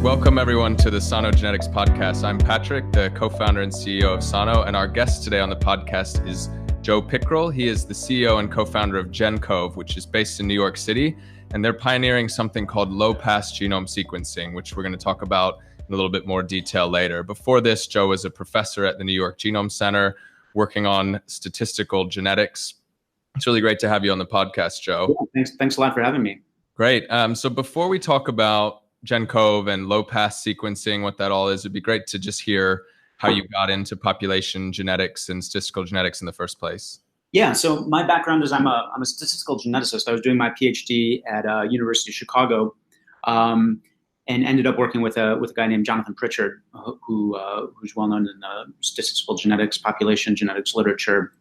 Welcome everyone to the Sano Genetics Podcast. I'm Patrick, the co-founder and CEO of Sano, and our guest today on the podcast is Joe Pickrell. He is the CEO and co-founder of Gencove, which is based in New York City, and they're pioneering something called low-pass genome sequencing, which we're going to talk about in a little bit more detail later. Before this, Joe was a professor at the New York Genome Center working on statistical genetics. It's really great to have you on the podcast, Joe. Yeah, thanks a lot for having me. Great. So before we talk about Gencove and low-pass sequencing, what that all is, it'd be great to just hear how you got into population genetics and statistical genetics in the first place. Yeah, so my background is I'm a statistical geneticist. I was doing my PhD at University of Chicago, and ended up working with a guy named Jonathan Pritchard, who's well known in the statistical genetics, population genetics literature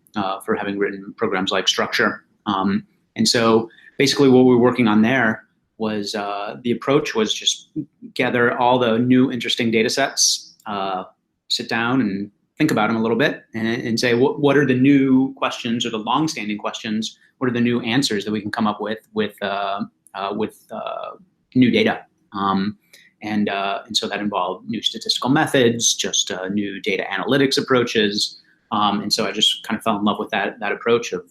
for having written programs like Structure. And so basically what we were working on there was the approach was just gather all the new interesting data sets, sit down and think about them a little bit and say, what are the new questions or the long-standing questions? What are the new answers that we can come up with new data? And so that involved new statistical methods, just new data analytics approaches. And so I just kind of fell in love with that approach of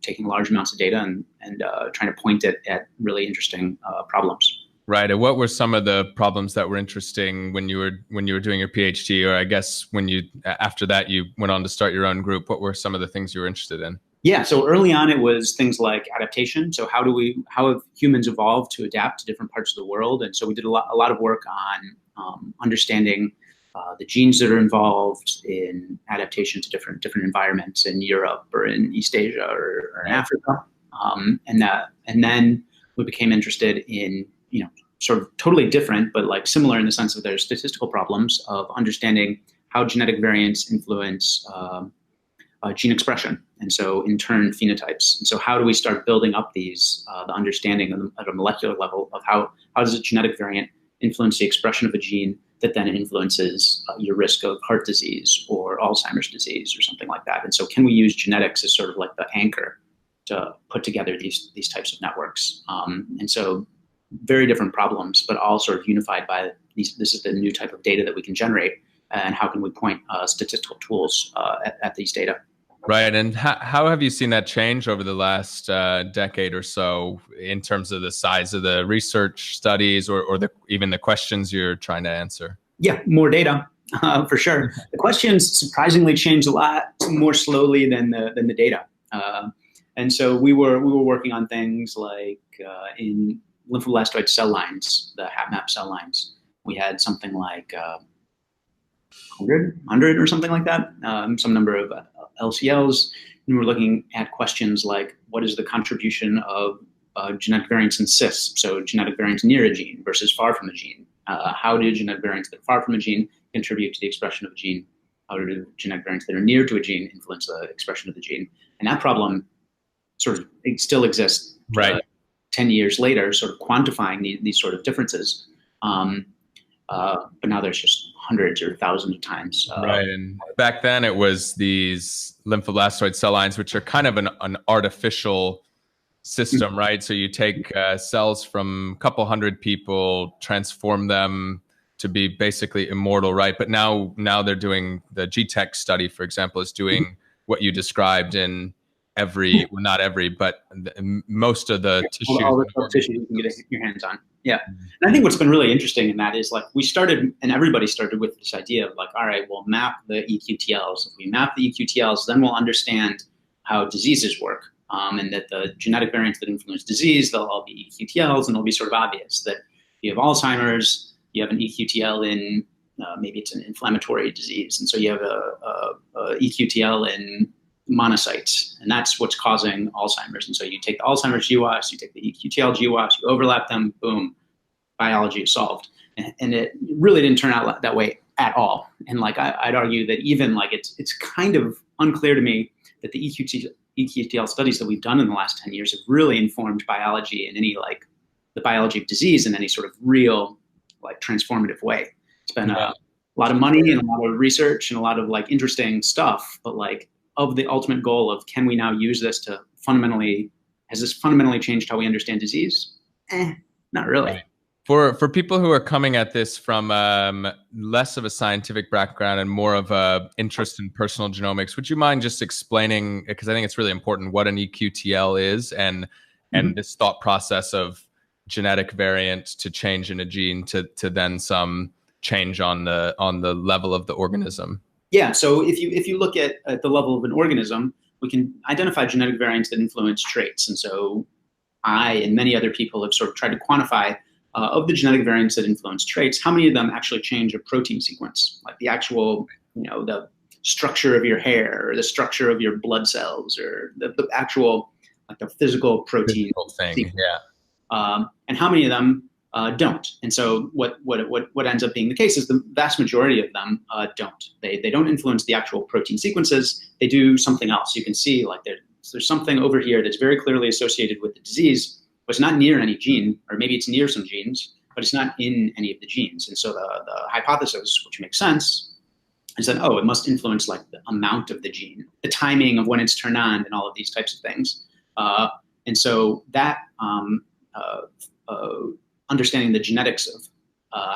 taking large amounts of data and trying to point it at really interesting problems. Right. And what were some of the problems that were interesting when you were doing your PhD, or I guess after that you went on to start your own group? What were some of the things you were interested in? Yeah. So early on, it was things like adaptation. So how have humans evolved to adapt to different parts of the world? And so we did a lot of work on understanding the genes that are involved in adaptation to different environments in Europe or in East Asia or in Africa. And then we became interested in, sort of totally different, but like similar in the sense of their statistical problems of understanding how genetic variants influence gene expression, and so in turn phenotypes. And so how do we start building up the understanding at a molecular level of how does a genetic variant influence the expression of a gene that then influences your risk of heart disease or Alzheimer's disease or something like that. And so can we use genetics as sort of like the anchor to put together these types of networks? And so very different problems, but all sort of unified by this is the new type of data that we can generate, and how can we point statistical tools at these data? Right. And how have you seen that change over the last decade or so in terms of the size of the research studies or even the questions you're trying to answer? Yeah, more data, for sure. The questions surprisingly change a lot more slowly than the data. And so we were working on things like in lymphoblastoid cell lines, the HapMap cell lines. We had something like 100 or something like that, some number of LCLs. And we're looking at questions like, what is the contribution of genetic variants in cis, so genetic variants near a gene versus far from a gene? How do genetic variants that are far from a gene contribute to the expression of a gene? How do genetic variants that are near to a gene influence the expression of the gene? And that problem it still exists. Right. 10 years later, sort of quantifying these sort of differences. But now there's just hundreds or thousands of times. Right. And back then it was these lymphoblastoid cell lines, which are kind of an artificial system, right? So you take cells from a couple hundred people, transform them to be basically immortal, right? But now they're doing the GTEC study, for example, is doing what you described in not every, but most of the tissues. All the tissues you can get your hands on. Yeah. And I think what's been really interesting in that is like we started, and everybody started with this idea of like, all right, we'll map the eQTLs. If we map the eQTLs, then we'll understand how diseases work. And that the genetic variants that influence disease, they'll all be eQTLs, and it'll be sort of obvious that you have Alzheimer's, you have an eQTL in, maybe it's an inflammatory disease. And so you have a eQTL in monocytes, and that's what's causing Alzheimer's. And so you take the Alzheimer's GWAS, you take the eQTL GWAS, you overlap them, boom, biology is solved. And it really didn't turn out that way at all. And like I'd argue that even like it's kind of unclear to me that the eQTL studies that we've done in the last 10 years have really informed biology in any like the biology of disease in any sort of real like transformative way. It's been a lot of money and a lot of research and a lot of like interesting stuff, but like of the ultimate goal of can we now use this has this fundamentally changed how we understand disease? Not really. Right. For people who are coming at this from less of a scientific background and more of a interest in personal genomics, would you mind just explaining, because I think it's really important, what an eQTL is and this thought process of genetic variant to change in a gene to then some change on the level of the organism? Yeah. So if you look at the level of an organism, we can identify genetic variants that influence traits. And so I and many other people have sort of tried to quantify of the genetic variants that influence traits, how many of them actually change a protein sequence, like the actual, the structure of your hair or the structure of your blood cells or the actual, like the physical protein thing. sequence. Yeah. And how many of them don't. And so what ends up being the case is the vast majority of them don't. They don't influence the actual protein sequences. They do something else. You can see like there's something over here that's very clearly associated with the disease, but it's not near any gene, or maybe it's near some genes, but it's not in any of the genes. And so the hypothesis, which makes sense, is that, it must influence like the amount of the gene, the timing of when it's turned on, and all of these types of things. And so that understanding the genetics of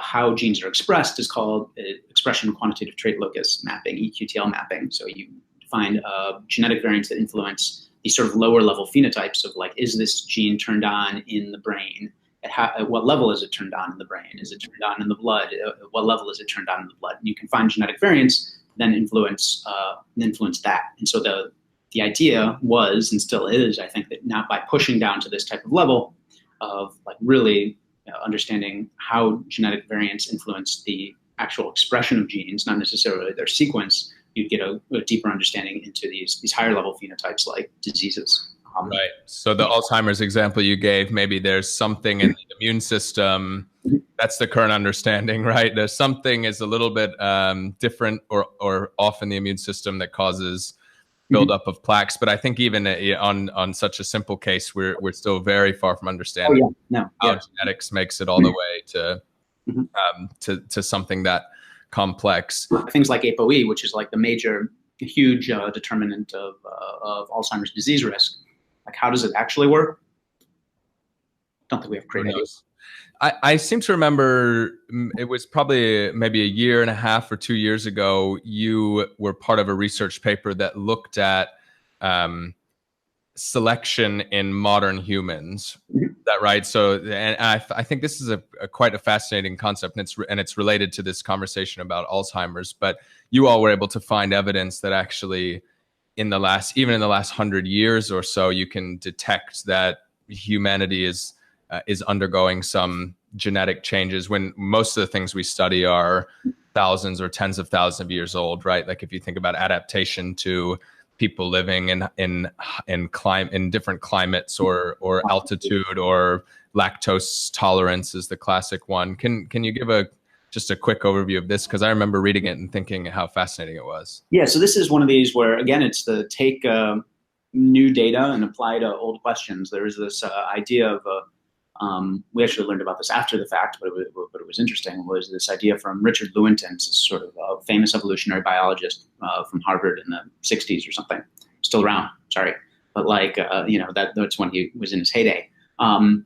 how genes are expressed is called expression quantitative trait locus mapping, eQTL mapping. So you find genetic variants that influence these sort of lower level phenotypes of like, is this gene turned on in the brain? At what level is it turned on in the brain? Is it turned on in the blood? At what level is it turned on in the blood? And you can find genetic variants then influence that. And so the idea was, and still is, I think, that now by pushing down to this type of level of like really understanding how genetic variants influence the actual expression of genes, not necessarily their sequence, you get a deeper understanding into these higher level phenotypes like diseases. Right. So the Alzheimer's example you gave, maybe there's something in the immune system. That's the current understanding, right? There's something is a little bit different or off in the immune system that causes buildup of plaques. But I think even on such a simple case, we're still very far from understanding how genetics makes it all the way to something that complex. Things like ApoE, which is like the major, huge determinant of Alzheimer's disease risk. Like, how does it actually work? Don't think we have great ideas. I seem to remember it was probably maybe a year and a half or 2 years ago, you were part of a research paper that looked at selection in modern humans. Is that right? So, and I think this is quite a fascinating concept, and it's related to this conversation about Alzheimer's. But you all were able to find evidence that actually, even in the last 100 years or so, you can detect that humanity is undergoing some genetic changes when most of the things we study are thousands or tens of thousands of years old, right? Like if you think about adaptation to people living in different climates or altitude, or lactose tolerance is the classic one. Can you give just a quick overview of this? Because I remember reading it and thinking how fascinating it was. Yeah, so this is one of these where, again, it's the take new data and apply to old questions. There is this idea of we actually learned about this after the fact, but it was interesting, was this idea from Richard Lewontin, sort of a famous evolutionary biologist from Harvard in the 60s or something. Still around, sorry. But like, that's when he was in his heyday. And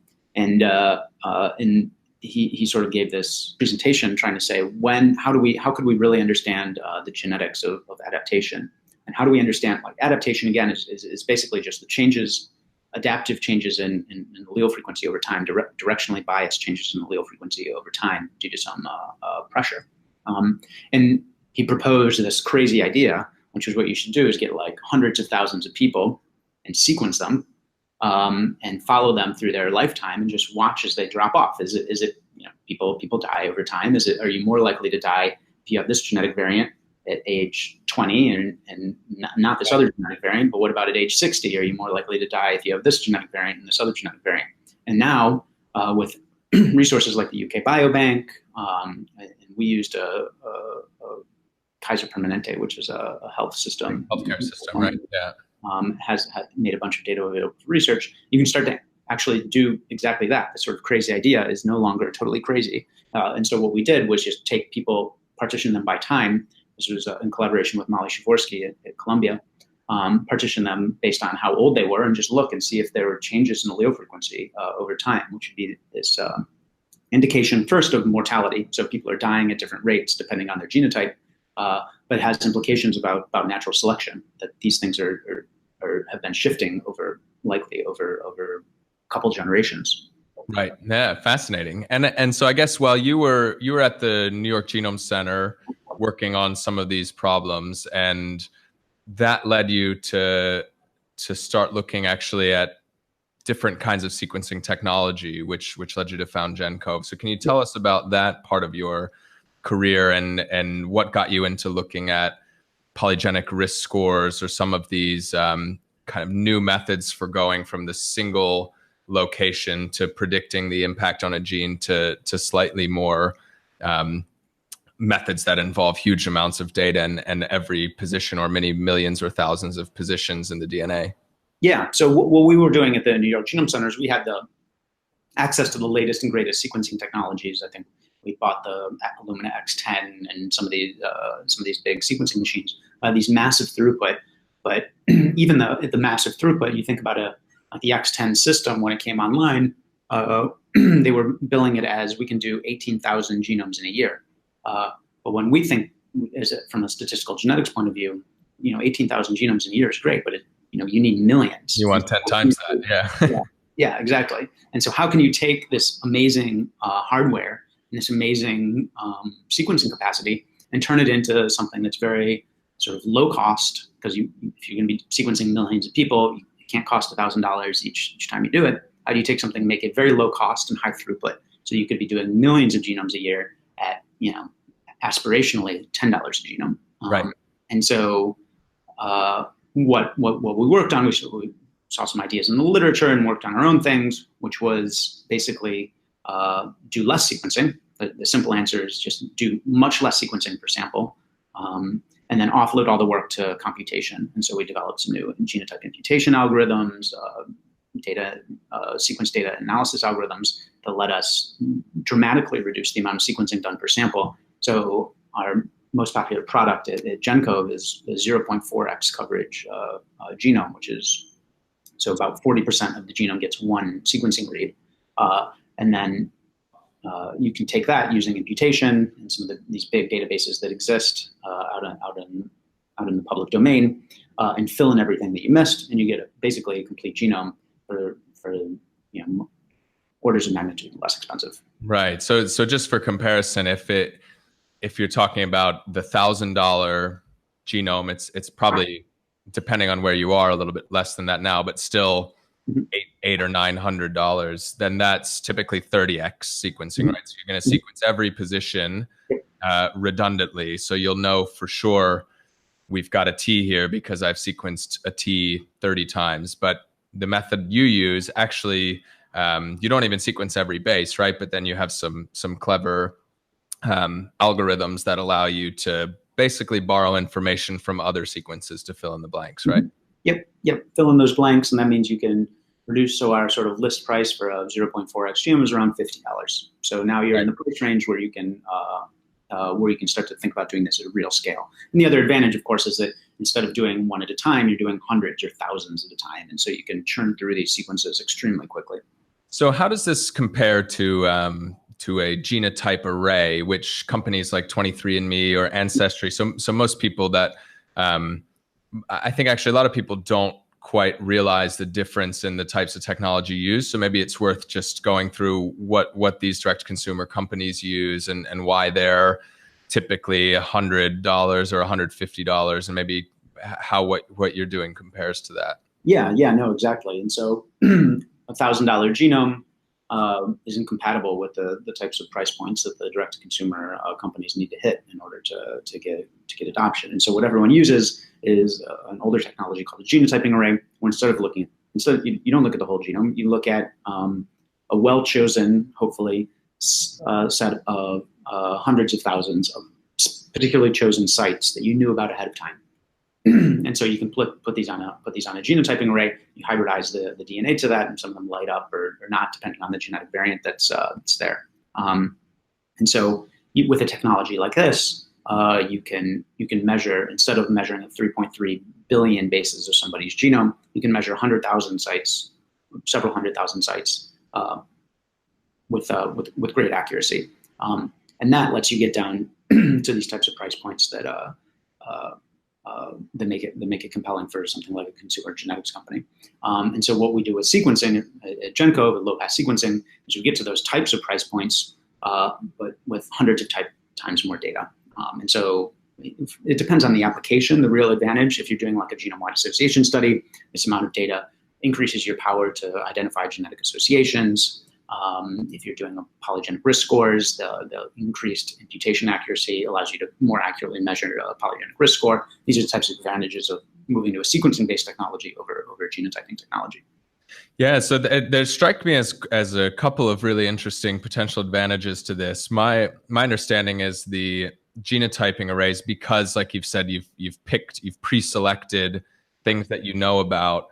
he sort of gave this presentation trying to say, how could we really understand the genetics of adaptation? And how do we understand, like, adaptation, again, is basically just the adaptive changes in allele frequency over time, directionally biased changes in allele frequency over time due to some pressure. And he proposed this crazy idea, which is what you should do is get like hundreds of thousands of people and sequence them and follow them through their lifetime and just watch as they drop off. Is it people die over time? Are you more likely to die if you have this genetic variant at age 20 and not this other genetic variant, but what about at age 60? Are you more likely to die if you have this genetic variant and this other genetic variant? And now with resources like the UK Biobank, and we used a Kaiser Permanente, which is a healthcare system, right? Yeah. Has made a bunch of data available for research. You can start to actually do exactly that. The sort of crazy idea is no longer totally crazy. And so what we did was just take people, partition them by time. This was in collaboration with Molly Shivorsky at Columbia. Partition them based on how old they were and just look and see if there were changes in allele frequency over time, which would be this indication first of mortality. So people are dying at different rates depending on their genotype, but it has implications about natural selection, that these things have been shifting likely over a couple generations. Right. Yeah. Fascinating. And so I guess while you were at the New York Genome Center working on some of these problems, and that led you to start looking actually at different kinds of sequencing technology, which led you to found Gencove. So can you tell us about that part of your career and what got you into looking at polygenic risk scores or some of these kind of new methods for going from the single location to predicting the impact on a gene to slightly more methods that involve huge amounts of data and every position or many millions or thousands of positions in the DNA? Yeah. So what we were doing at the New York Genome Center is we had the access to the latest and greatest sequencing technologies. I think we bought the Illumina X10 and some of these big sequencing machines, these massive throughput. But even the massive throughput, you think about the X10 system when it came online, they were billing it as we can do 18,000 genomes in a year. But when we think from a statistical genetics point of view, 18,000 genomes in a year is great, but you need millions. You want 10 times that, yeah. Yeah, exactly. And so how can you take this amazing hardware and this amazing sequencing capacity and turn it into something that's very sort of low cost? Because if you're going to be sequencing millions of people, it can't cost $1,000 each time you do it. How do you take something and make it very low cost and high throughput? So you could be doing millions of genomes a year at, aspirationally $10 a genome. Right. And so what we worked on, we saw some ideas in the literature and worked on our own things, which was basically do less sequencing. The simple answer is just do much less sequencing per sample, and then offload all the work to computation. And so we developed some new genotype imputation algorithms, sequence data analysis algorithms that let us dramatically reduce the amount of sequencing done per sample. So our most popular product at Gencove is 0.4x coverage genome, which is so about 40% of the genome gets one sequencing read. And then you can take that using imputation and some of these big databases that exist out in the public domain, and fill in everything that you missed, and you get basically a complete genome for orders of magnitude less expensive. Right. So just for comparison, if you're talking about the $1,000 genome, it's probably, depending on where you are, a little bit less than that now, but still $800 or $900. Then that's typically 30x sequencing, right? So you're going to sequence every position redundantly, so you'll know for sure we've got a T here because I've sequenced a T 30 times. But the method you use, actually, you don't even sequence every base, right? But then you have some clever algorithms that allow you to basically borrow information from other sequences to fill in the blanks, right? Yep. Fill in those blanks, and that means you can reduce. So our sort of list price for a 0.4x genome is around $50. So now you're in the price range where you can start to think about doing this at a real scale. And the other advantage, of course, is that instead of doing one at a time, you're doing hundreds or thousands at a time, and so you can churn through these sequences extremely quickly. So how does this compare to a genotype array, which companies like 23andMe or Ancestry, so most people that I think actually a lot of people don't quite realize the difference in the types of technology used. So maybe it's worth just going through what these direct consumer companies use and why they're typically $100 or $150, and maybe how what you're doing compares to that. Yeah, no, exactly. And so $1,000 genome isn't compatible with the types of price points that the direct-to-consumer companies need to hit in order to get adoption. And so what everyone uses is an older technology called a genotyping array. Where you don't look at the whole genome, you look at a well-chosen, hopefully, set of hundreds of thousands of particularly chosen sites that you knew about ahead of time. And so you can put these on a genotyping array. You hybridize the DNA to that, and some of them light up or not, depending on the genetic variant that's there. And so with a technology like this, you can measure, instead of measuring 3.3 billion bases of somebody's genome, you can measure 100,000 sites, several 100,000 sites, with great accuracy. And that lets you get down to these types of price points that make it compelling for something like a consumer genetics company. And so what we do with sequencing at Gencove, low pass sequencing, is we get to those types of price points, but with hundreds of times more data. And so it depends on the application. The real advantage, if you're doing like a genome-wide association study, this amount of data increases your power to identify genetic associations. If you're doing a polygenic risk scores, the increased imputation accuracy allows you to more accurately measure a polygenic risk score. These are the types of advantages of moving to a sequencing-based technology over genotyping technology. Yeah, so there strike me as a couple of really interesting potential advantages to this. My understanding is the genotyping arrays, because like you've said, you've pre-selected things that you know about.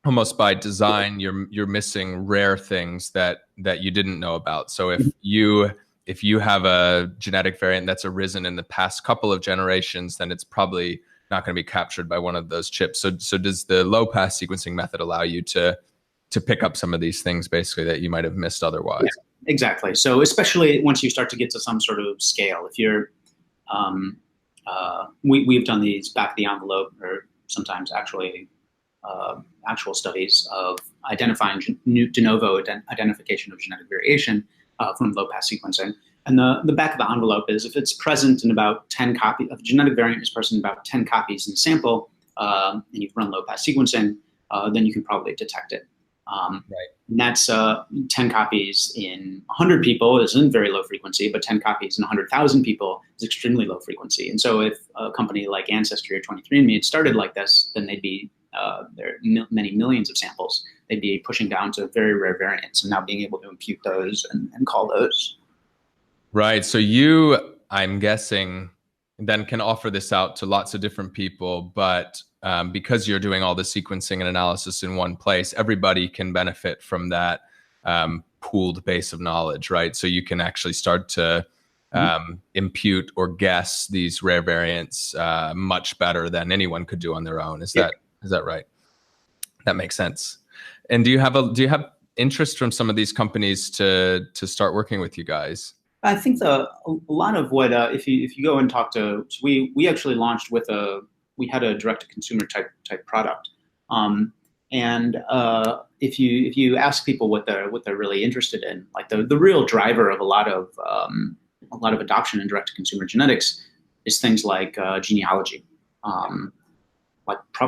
Almost by design, you're missing rare things that you didn't know about. So if you have a genetic variant that's arisen in the past couple of generations, then it's probably not going to be captured by one of those chips. So does the low pass sequencing method allow you to pick up some of these things basically that you might have missed otherwise? Yeah, exactly. So especially once you start to get to some sort of scale, if you're we've done these back of the envelope, or sometimes actually actual studies of identifying de novo identification of genetic variation from low pass sequencing. And the back of the envelope is if it's present in about 10 copies, if a genetic variant is present in about 10 copies in the sample, and you've run low pass sequencing, then you can probably detect it. Right. And that's 10 copies in 100 people isn't very low frequency, but 10 copies in 100,000 people is extremely low frequency. And so if a company like Ancestry or 23andMe had started like this, then they'd be there are many millions of samples. They'd be pushing down to very rare variants, and now being able to impute those and call those. Right. So you, I'm guessing, then can offer this out to lots of different people, but because you're doing all the sequencing and analysis in one place, everybody can benefit from that pooled base of knowledge, right? So you can actually start to impute or guess these rare variants much better than anyone could do on their own. Is that right? That makes sense. And do you have interest from some of these companies to start working with you guys? I think a lot of what if you go and talk to, so we actually launched with we had a direct to consumer type product, and if you ask people what they're really interested in, like the real driver of a lot of adoption in direct to consumer genetics is things like genealogy.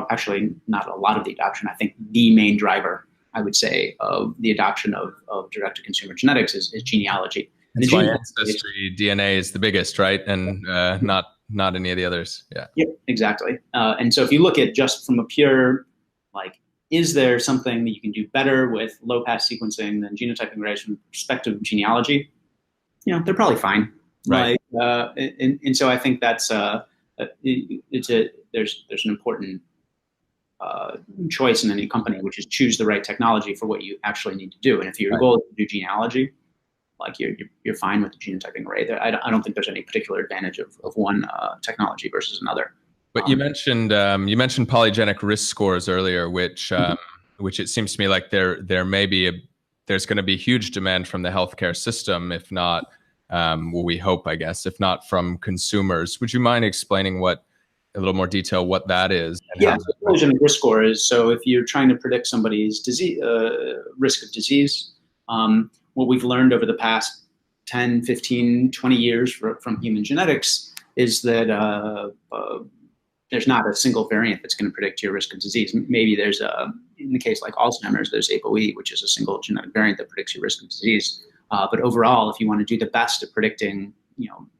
Actually not a lot of the adoption. I think the main driver, I would say, of the adoption of direct to consumer genetics is genealogy. That's why Ancestry DNA is the biggest, right? And not any of the others. Yeah. Yep, exactly. And so if you look at just from a pure, like, is there something that you can do better with low pass sequencing than genotyping arrays from the perspective of genealogy? They're probably fine. Right. And so I think that's there's an important choice in any company, which is choose the right technology for what you actually need to do. And if your goal is to do genealogy, like you're fine with the genotyping array. I don't think there's any particular advantage of one technology versus another. But you mentioned polygenic risk scores earlier, which it seems to me like there's going to be huge demand from the healthcare system, if not, we hope, I guess, if not from consumers. Would you mind explaining a little more detail what that is? Yeah, polygenic risk score is, so if you're trying to predict somebody's disease risk of disease. What we've learned over the past 10, 15, 20 years from human genetics is that there's not a single variant that's going to predict your risk of disease. Maybe there's in the case like Alzheimer's, there's ApoE, which is a single genetic variant that predicts your risk of disease. But overall, if you want to do the best at predicting,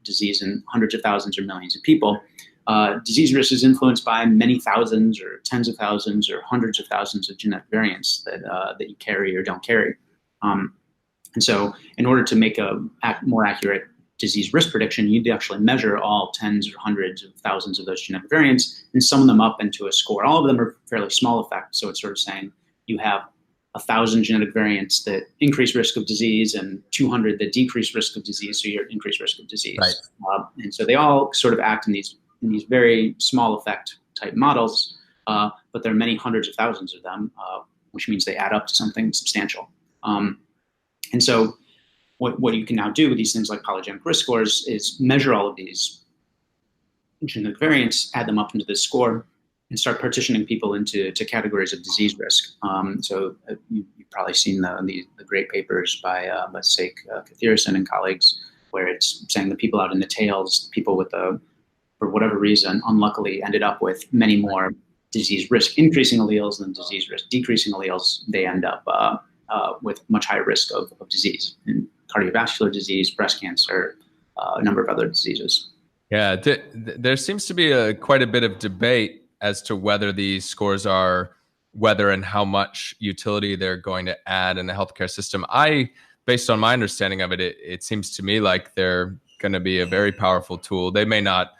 disease in hundreds of thousands or millions of people, disease risk is influenced by many thousands or tens of thousands or hundreds of thousands of genetic variants that you carry or don't carry. And so in order to make a more accurate disease risk prediction, you need to actually measure all tens or hundreds of thousands of those genetic variants and sum them up into a score. All of them are fairly small effects. So it's sort of saying you have 1,000 genetic variants that increase risk of disease and 200 that decrease risk of disease, so your increased risk of disease. Right. And so they all sort of act in these very small effect type models, but there are many hundreds of thousands of them, which means they add up to something substantial. And so what you can now do with these things like polygenic risk scores is measure all of these genetic variants, add them up into this score, and start partitioning people into categories of disease risk. You've probably seen the great papers by Sake Kathirison and colleagues, where it's saying the people out in the tails, people with for whatever reason, unluckily ended up with many more disease risk increasing alleles than disease risk decreasing alleles. They end up with much higher risk of disease, and cardiovascular disease, breast cancer, a number of other diseases. Yeah, there seems to be quite a bit of debate as to whether these scores whether and how much utility they're going to add in the healthcare system. Based on my understanding of it, it seems to me like they're going to be a very powerful tool. They may not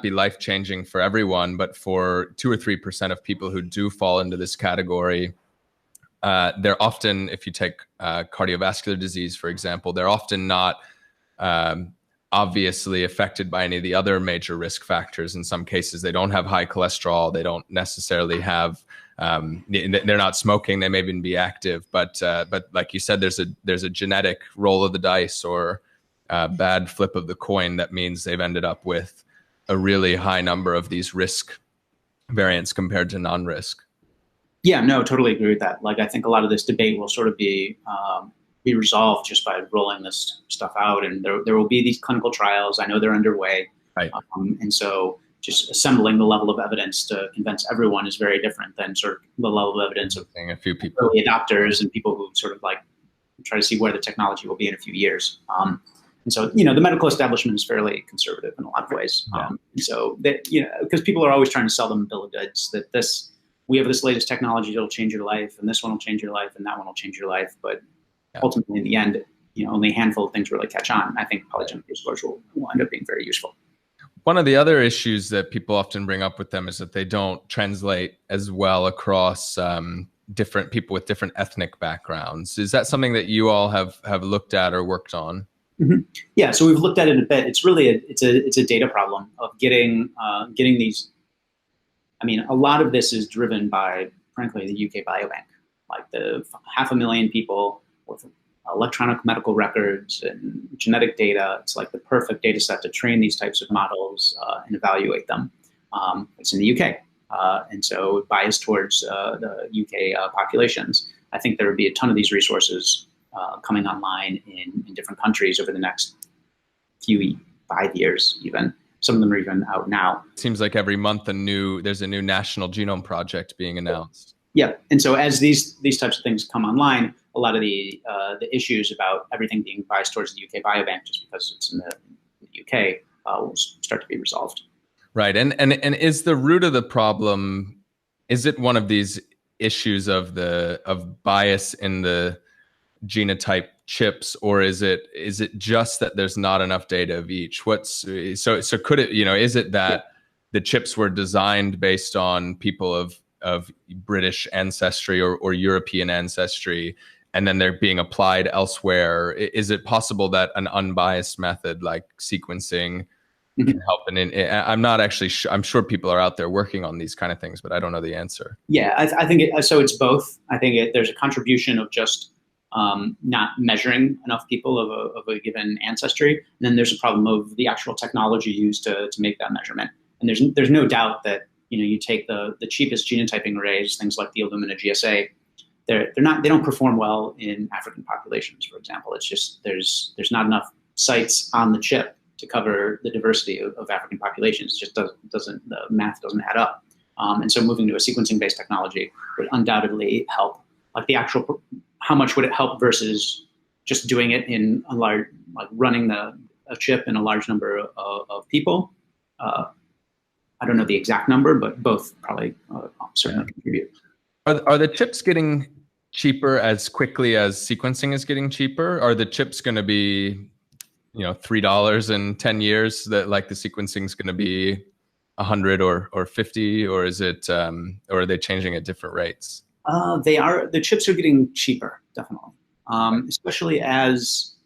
be life-changing for everyone, but for 2 or 3% of people who do fall into this category, they're often, if you take cardiovascular disease, for example, they're often not obviously affected by any of the other major risk factors. In some cases, they don't have high cholesterol. They don't necessarily have, they're not smoking. They may even be active. But like you said, there's a genetic roll of the dice or a bad flip of the coin that means they've ended up with a really high number of these risk variants compared to non-risk. Yeah, no, totally agree with that. Like, I think a lot of this debate will sort of be resolved just by rolling this stuff out, and there will be these clinical trials. I know they're underway, right. And so just assembling the level of evidence to convince everyone is very different than sort of the level of evidence of a few people, early adopters and people who sort of like try to see where the technology will be in a few years. And so, the medical establishment is fairly conservative in a lot of ways. Yeah. And so that, because people are always trying to sell them a bill of goods that we have this latest technology that'll change your life, and this one will change your life, and that one will change your life. But ultimately, in the end, only a handful of things really catch on. I think polygenic risk scores will end up being very useful. One of the other issues that people often bring up with them is that they don't translate as well across different people with different ethnic backgrounds. Is that something that you all have looked at or worked on? Mm-hmm. Yeah, so we've looked at it a bit. It's really it's a data problem of getting these. I mean, a lot of this is driven by, frankly, the UK Biobank, like the 500,000 people with electronic medical records and genetic data. It's like the perfect data set to train these types of models and evaluate them. It's in the UK. And so biased towards the UK populations. I think there would be a ton of these resources coming online in different countries over the next 5 years even. Some of them are even out now. It seems like every month there's a new national genome project being announced. Yeah, and so as these types of things come online, a lot of the issues about everything being biased towards the UK Biobank just because it's in the UK will start to be resolved. Right, and is the root of the problem, is it one of these issues of bias in the genotype chips, or is it just that there's not enough data of each? So could it, is it that the chips were designed based on people of British ancestry or European ancestry, and then they're being applied elsewhere? Is it possible that an unbiased method like sequencing can help? And I'm not actually sure. I'm sure people are out there working on these kind of things, but I don't know the answer. Yeah, I think so. It's both. I think there's a contribution of just not measuring enough people of a given ancestry. And then there's a problem of the actual technology used to make that measurement. And there's no doubt that, you take the cheapest genotyping arrays, things like the Illumina GSA, they don't perform well in African populations, for example. It's just, there's not enough sites on the chip to cover the diversity of African populations. It just the math doesn't add up. And so moving to a sequencing-based technology would undoubtedly help. Like the actual, how much would it help versus just doing it in a large, like running a chip in a large number of people? I don't know the exact number, but both probably certainly contribute. Are the chips getting cheaper as quickly as sequencing is getting cheaper? Are the chips going to be, $3 in 10 years, that like the sequencing is going to be 100 or 50, or is it, or are they changing at different rates? The chips are getting cheaper, definitely, especially as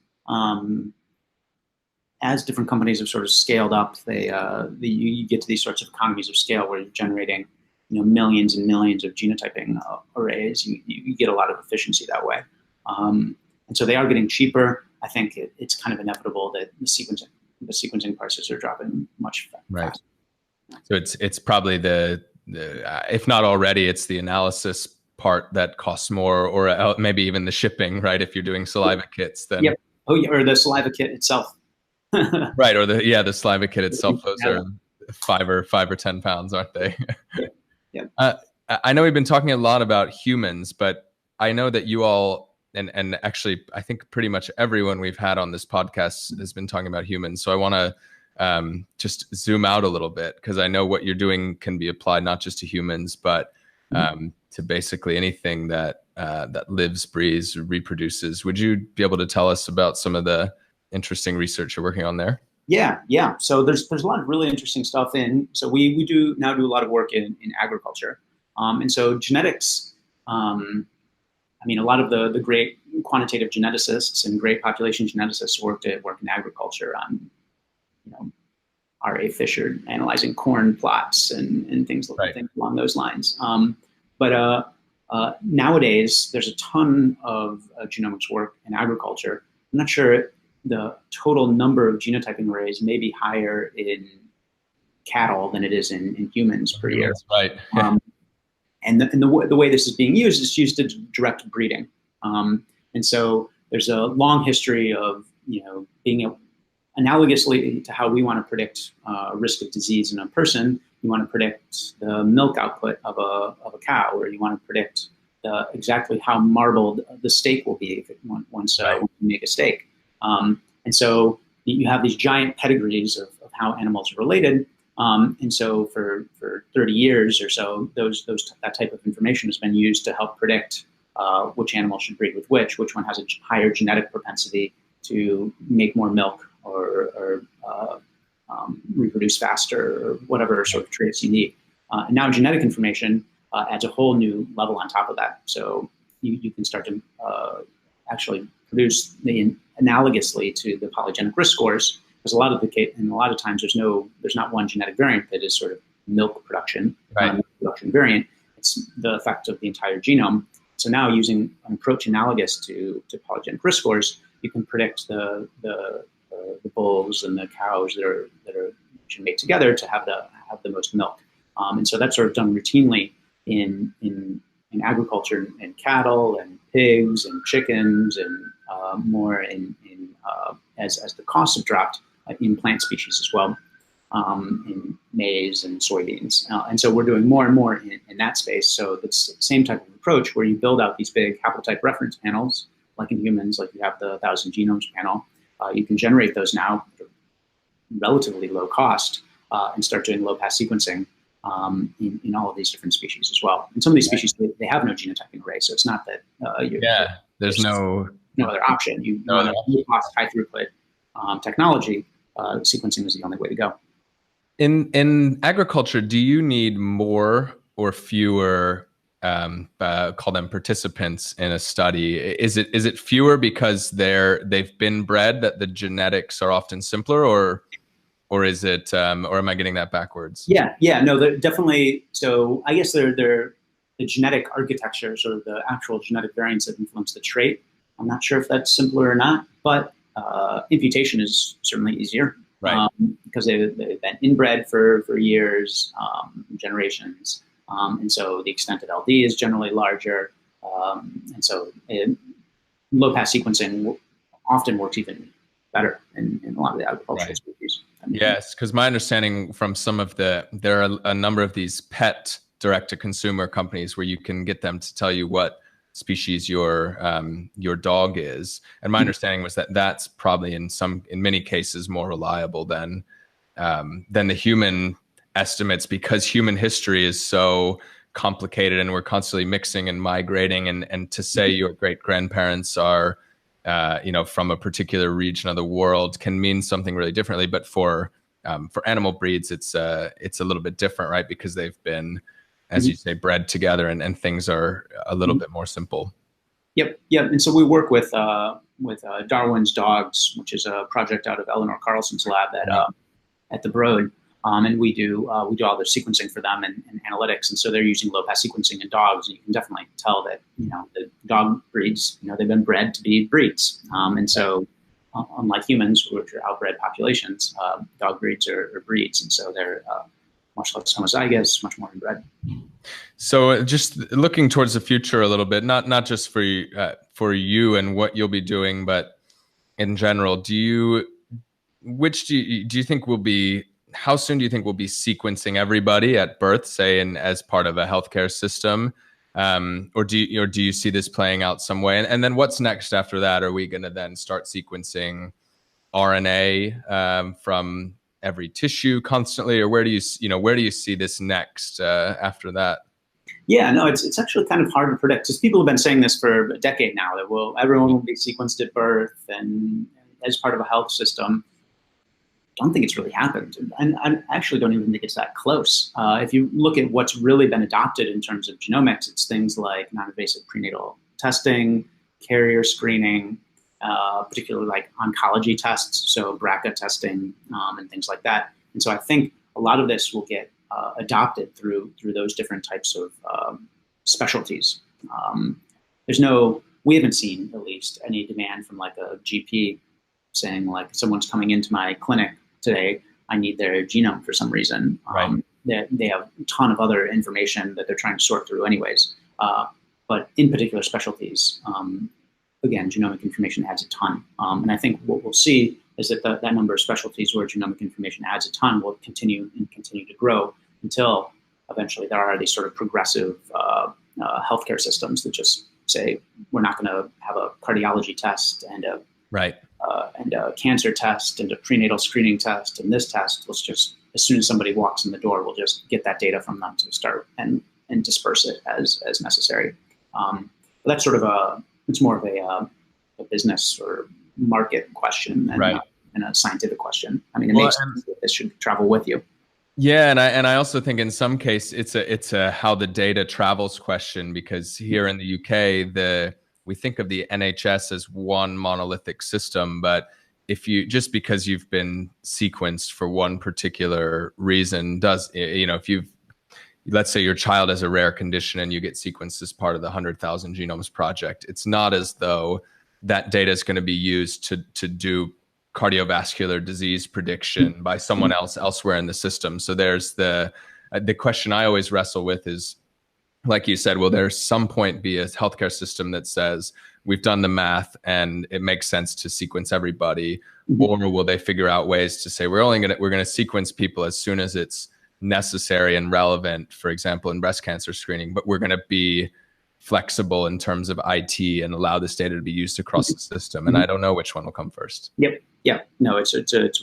different companies have sort of scaled up. You get to these sorts of economies of scale where you're generating, millions and millions of genotyping arrays. You get a lot of efficiency that way. And so they are getting cheaper. I think it's kind of inevitable that the sequencing prices are dropping much faster. So it's probably the if not already, it's the analysis part that costs more, or maybe even the shipping, right? If you're doing saliva kits, then yep. Oh yeah, or the saliva kit itself. Right, or the saliva kit itself. Those are 5 or 10 pounds, aren't they? Yep. I know we've been talking a lot about humans, but I know that you all, and actually I think pretty much everyone we've had on this podcast has been talking about humans. So I want to just zoom out a little bit, because I know what you're doing can be applied not just to humans, but to basically anything that lives, breathes, reproduces. Would you be able to tell us about some of the interesting research you're working on there? Yeah. So there's a lot of really interesting stuff so we do a lot of work in agriculture. And so genetics, I mean, a lot of the great quantitative geneticists and great population geneticists work in agriculture on, R.A. Fisher analyzing corn plots and things along those lines. But nowadays, there's a ton of genomics work in agriculture. I'm not sure the total number of genotyping arrays may be higher in cattle than it is in humans per year. Right. And the way this is being used is used to direct breeding. And so there's a long history of, being analogously to how we want to predict risk of disease in a person. You want to predict the milk output of a cow, or you want to predict exactly how marbled the steak will be once you make a steak. And so you have these giant pedigrees of how animals are related. And so for 30 years or so, that type of information has been used to help predict which animal should breed with which one has a higher genetic propensity to make more milk or reproduce faster, or whatever sort of traits you need. And now genetic information adds a whole new level on top of that. So you can start to actually produce analogously to the polygenic risk scores, because a lot of times there's not one genetic variant that is sort of milk production, production variant. It's the effect of the entire genome. So now, using an approach analogous to polygenic risk scores, you can predict the bulls and the cows that should mate together to have the most milk. And so that's sort of done routinely in agriculture and cattle and pigs and chickens, and more as the costs have dropped in plant species as well, in maize and soybeans. And so we're doing more and more in that space. So it's the same type of approach where you build out these big haplotype reference panels, like in humans, like you have the 1,000 genomes panel. You can generate those now at relatively low cost, and start doing low-pass sequencing in all of these different species as well. And some of these species, they have no genotyping array, so it's not that there's no other option. You want a low-cost, high-throughput technology. Sequencing is the only way to go. In agriculture, do you need more or fewer call them participants in a study? Is it fewer because they've been bred, that the genetics are often simpler, or is it or am I getting that backwards? No, they're definitely. So I guess they're the genetic architectures, or the actual genetic variants that influence the trait. I'm not sure if that's simpler or not, but imputation is certainly easier, right? Because they've been inbred for years, generations. And so the extent of LD is generally larger. And so low-pass sequencing often works even better in a lot of the agricultural species. Yes, because my understanding from there are a number of these pet direct-to-consumer companies where you can get them to tell you what species your dog is. And my understanding was that that's probably in many cases more reliable than the human estimates, because human history is so complicated and we're constantly mixing and migrating, and to say your great grandparents are from a particular region of the world can mean something really differently. But for animal breeds, it's a little bit different, right? Because they've been, as you say, bred together, and things are a little bit more simple. Yep. And so we work with Darwin's Dogs, which is a project out of Eleanor Carlson's lab at the Broad. And we do all the sequencing for them and analytics. And so they're using low-pass sequencing in dogs. And you can definitely tell that, the dog breeds, they've been bred to be breeds. And so unlike humans, which are outbred populations, dog breeds are breeds. And so they're much less homozygous, much more inbred. So just looking towards the future a little bit, not just for you and what you'll be doing, but in general, do you think will be, how soon do you think we'll be sequencing everybody at birth, say, as part of a healthcare system? Or do you see this playing out some way? And then what's next after that? Are we going to then start sequencing RNA from every tissue constantly, or where do you see this next after that? Yeah, no, it's actually kind of hard to predict, because people have been saying this for a decade now, that everyone will be sequenced at birth and as part of a health system. Don't think it's really happened, and I actually don't even think it's that close. If you look at what's really been adopted in terms of genomics, it's things like non-invasive prenatal testing, carrier screening, particularly like oncology tests, so BRCA testing and things like that. And so I think a lot of this will get adopted through those different types of specialties. We haven't seen, at least, any demand from like a GP saying, like, someone's coming into my clinic today, I need their genome for some reason. Right. They have a ton of other information that they're trying to sort through anyways. But in particular specialties, again, genomic information adds a ton. And I think what we'll see is that that number of specialties where genomic information adds a ton will continue to grow until eventually there are these sort of progressive healthcare systems that just say, we're not going to have a cardiology test and a cancer test and a prenatal screening test and this test. Let's just, as soon as somebody walks in the door, we'll just get that data from them to start and disperse it as necessary. But that's sort of it's more of a business or market question than a scientific question. I mean, it makes sense that this should travel with you. Yeah, and I also think in some case it's a how the data travels question, because here in the UK we think of the NHS as one monolithic system, but just because you've been sequenced for one particular reason let's say your child has a rare condition and you get sequenced as part of the 100,000 Genomes Project, it's not as though that data is going to be used to do cardiovascular disease prediction by someone else elsewhere in the system. So there's the question I always wrestle with is, like you said, will there some point be a healthcare system that says we've done the math and it makes sense to sequence everybody, or will they figure out ways to say we're going to sequence people as soon as it's necessary and relevant, for example, in breast cancer screening, but we're going to be flexible in terms of IT and allow this data to be used across the system? And I don't know which one will come first. Yep. Yeah. No, it's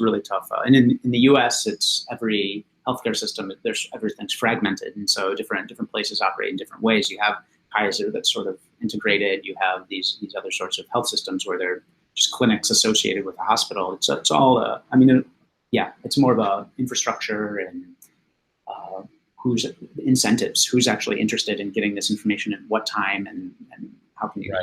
really tough. And in the US, it's every healthcare system, everything's fragmented. And so different places operate in different ways. You have Kaiser that's sort of integrated. You have these other sorts of health systems where they're just clinics associated with a hospital. It's all, it's more of a infrastructure and who's incentives, who's actually interested in getting this information at what time and how can you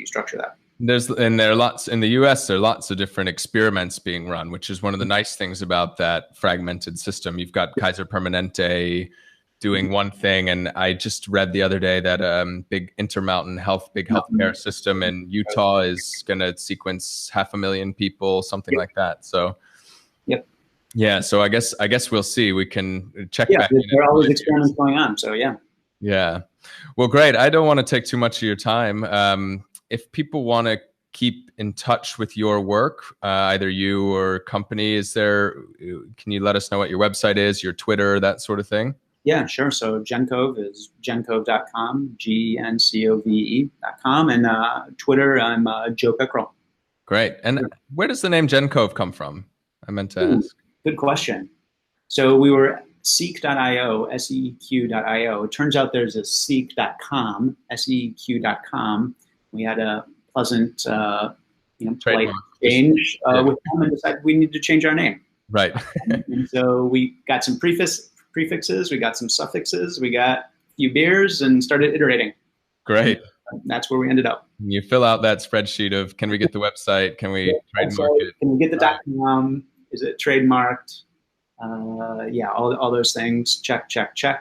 structure that? There are lots in the US, there are lots of different experiments being run, which is one of the nice things about that fragmented system. You've got Kaiser Permanente doing one thing, and I just read the other day that big Intermountain healthcare system in Utah is going to sequence 500,000 people, something like that. So, yeah. So I guess we'll see. We can check back. There are always experiments going on. So yeah. Yeah. Well, great. I don't want to take too much of your time. If people want to keep in touch with your work, either you or company, can you let us know what your website is, your Twitter, that sort of thing? Yeah, sure. So Gencove is gencove.com, GENCOVE.com, and Twitter, I'm Joe Pickrell. Great. And where does the name Gencove come from? I meant to ask. Good question. So we were seq.io, seq.io. It turns out there's a seq.com, seq.com. We had a pleasant, polite exchange with them and decided we need to change our name. Right. And so we got some prefixes, we got some suffixes, we got a few beers and started iterating. Great. And that's where we ended up. You fill out that spreadsheet of, can we get the website? Can we trademark it? Can we get the .com? Is it trademarked? Yeah, all those things. Check. Does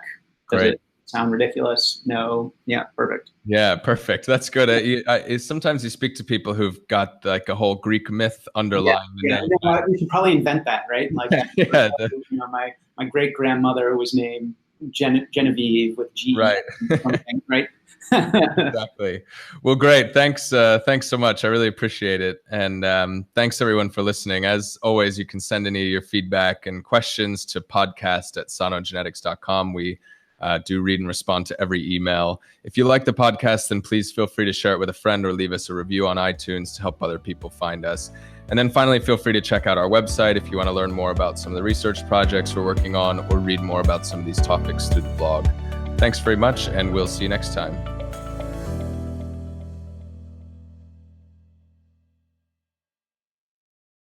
Great. it sound ridiculous? No. Yeah, perfect. Yeah, perfect. That's good. Sometimes you speak to people who've got like a whole Greek myth underlying the name. We should probably invent that, right? Like, Yeah, my great grandmother was named Genevieve with G. Right. Something, right? Exactly. Well, great. Thanks so much. I really appreciate it. And thanks everyone for listening. As always, you can send any of your feedback and questions to podcast@sanogenetics.com. We do read and respond to every email. If you like the podcast, then please feel free to share it with a friend or leave us a review on iTunes to help other people find us. And then finally, feel free to check out our website if you want to learn more about some of the research projects we're working on or read more about some of these topics through the blog. Thanks very much, and we'll see you next time.